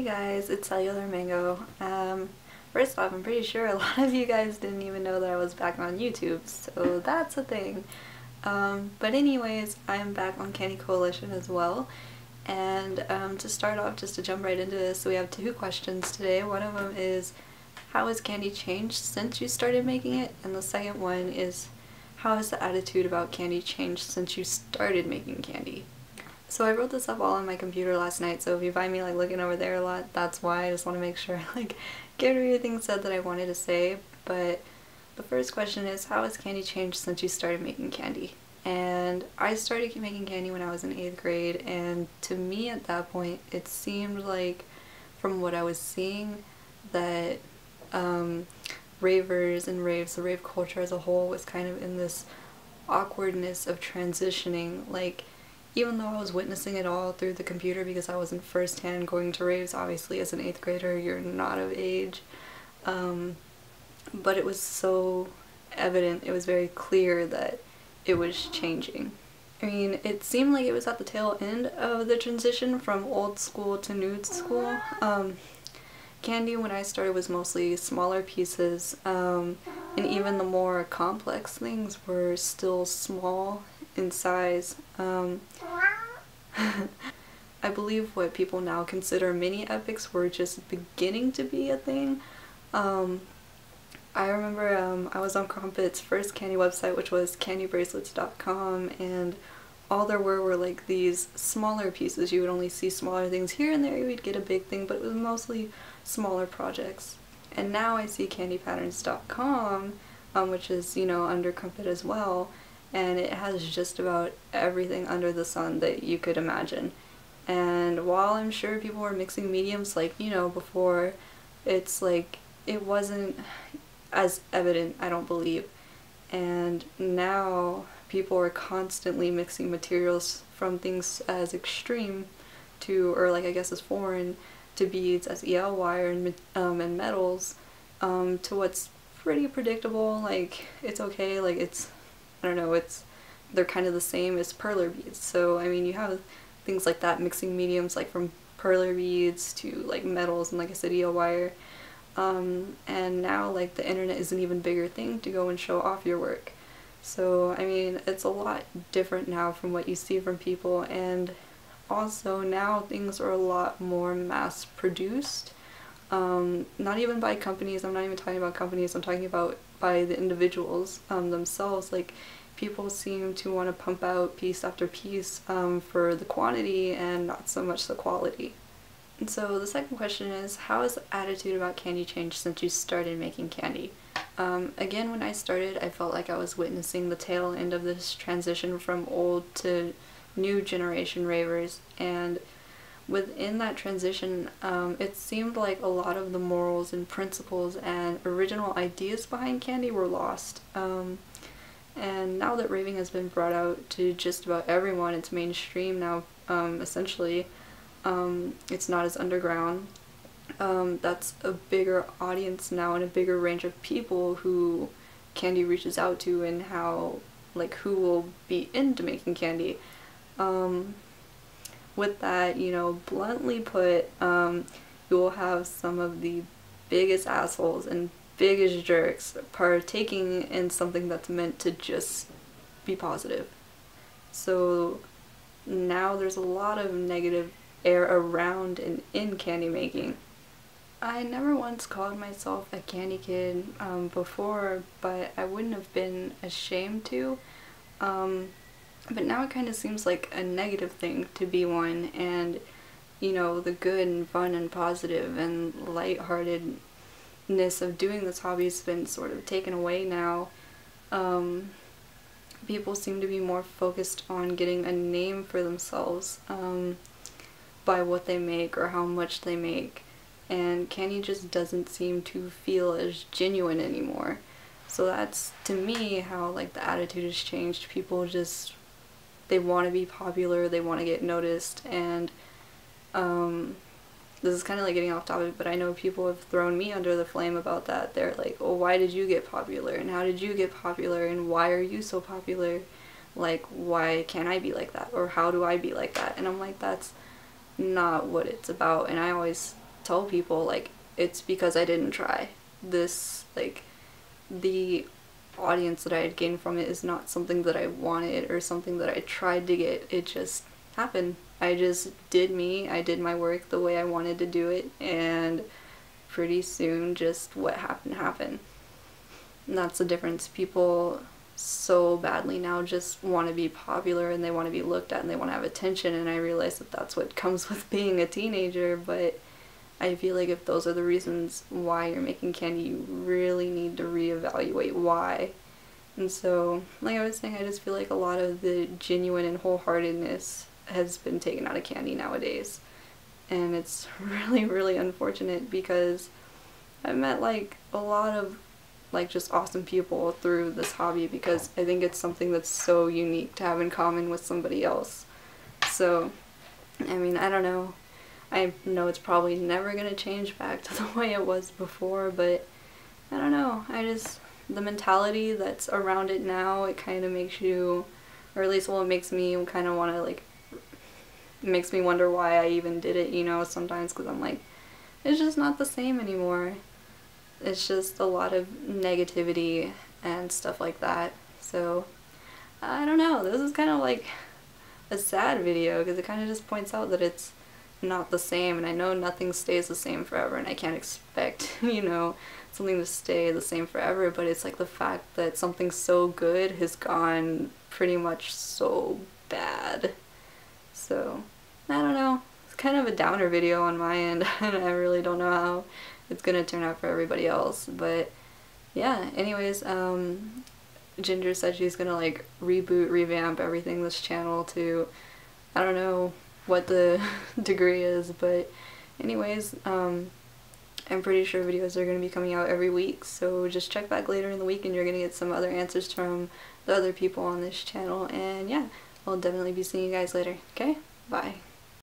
guys, it's CellularMango. First off, I'm pretty sure a lot of you guys didn't even know that I was back on YouTube, so that's a thing. But anyways, I'm back on Kandi Koalition as well. And to start off, just to jump right into this, we have two questions today. One of them is, how has Kandi changed since you started making it? And the second one is, how has the attitude about Kandi changed since you started making Kandi? So I wrote this up all on my computer last night, so if you find me like looking over there a lot, that's why. I just want to make sure I get everything said that I wanted to say. But the first question is, how has Kandi changed since you started making Kandi? And I started making Kandi when I was in 8th grade, and to me at that point it seemed like, from what I was seeing, that ravers and raves, the rave culture as a whole, was kind of in this awkwardness of transitioning. Like, even though I was witnessing it all through the computer because I wasn't firsthand going to raves, obviously as an 8th grader you're not of age, but it was so evident, it was very clear that it was changing. I mean, it seemed like it was at the tail end of the transition from old school to new school. Kandi, when I started, was mostly smaller pieces, and even the more complex things were still small in size. I believe what people now consider mini epics were just beginning to be a thing. I remember I was on Crumpet's first Kandi website, which was candybracelets.com, and all there were like these smaller pieces. You would only see smaller things here and there, you would get a big thing, but it was mostly smaller projects. And now I see candypatterns.com, which is, you know, under Crumpet as well, and it has just about everything under the sun that you could imagine. And while I'm sure people were mixing mediums like, you know, before, it's like, it wasn't as evident, I don't believe. And now people are constantly mixing materials from things as extreme to, or like I guess as foreign, to beads, as EL wire and metals, to what's pretty predictable. Like, it's okay, like it's, I don't know, they're kind of the same as perler beads. So I mean, you have things like that, mixing mediums like from perler beads to like metals and, like I said, EL wire. And now like the internet is an even bigger thing to go and show off your work. So I mean, it's a lot different now from what you see from people, and also now things are a lot more mass produced. Not even by companies, I'm not even talking about companies, I'm talking about by the individuals themselves. Like, people seem to want to pump out piece after piece for the quantity and not so much the quality. And so the second question is, how has the attitude about Kandi changed since you started making Kandi? Again, when I started, I felt like I was witnessing the tail end of this transition from old to new generation ravers, and within that transition, it seemed like a lot of the morals and principles and original ideas behind Kandi were lost. And now that raving has been brought out to just about everyone, it's mainstream now, essentially. It's not as underground. That's a bigger audience now and a bigger range of people who Kandi reaches out to, and how, like, who will be into making Kandi. With that, you know, bluntly put, you will have some of the biggest assholes and biggest jerks partaking in something that's meant to just be positive. So now there's a lot of negative air around and in Kandi making. I never once called myself a Kandi kid before, but I wouldn't have been ashamed to. But now it kind of seems like a negative thing to be one, and, you know, the good and fun and positive and lightheartedness of doing this hobby has been sort of taken away now. People seem to be more focused on getting a name for themselves by what they make or how much they make, and Kandi just doesn't seem to feel as genuine anymore. So that's, to me, how like the attitude has changed. People just, they want to be popular, they want to get noticed, and this is kind of like getting off topic, but I know people have thrown me under the flame about that. They're like, oh, why did you get popular, and how did you get popular, and why are you so popular? Like, why can't I be like that, or how do I be like that? And I'm like, that's not what it's about. And I always tell people, like, it's because I didn't try. This, like, the audience that I had gained from it is not something that I wanted or something that I tried to get. It just happened. I just did me. I did my work the way I wanted to do it, and pretty soon just what happened happened. And that's the difference. People so badly now just want to be popular, and they want to be looked at, and they want to have attention, and I realize that that's what comes with being a teenager. But I feel like if those are the reasons why you're making candy, you really need to reevaluate why. And so, like I was saying, I just feel like a lot of the genuine and wholeheartedness has been taken out of candy nowadays. And it's really, really unfortunate, because I've met like a lot of like just awesome people through this hobby, because I think it's something that's so unique to have in common with somebody else. So, I mean, I don't know. I know it's probably never gonna change back to the way it was before, but I don't know. The mentality that's around it now, it kind of makes you, or at least, well, it makes me kind of want to, like, it makes me wonder why I even did it, you know, sometimes, because I'm like, it's just not the same anymore. It's just a lot of negativity and stuff like that. So, I don't know. This is kind of like a sad video, because it kind of just points out that it's not the same, and I know nothing stays the same forever, and I can't expect, you know, something to stay the same forever, but it's like the fact that something so good has gone pretty much so bad. So, I don't know. It's kind of a downer video on my end, and I really don't know how it's gonna turn out for everybody else. But yeah, anyways, Ginger said she's gonna like revamp everything this channel to, I don't know what the degree is, but anyways, I'm pretty sure videos are going to be coming out every week, so just check back later in the week and you're going to get some other answers from the other people on this channel. And yeah, I'll definitely be seeing you guys later. Okay, bye.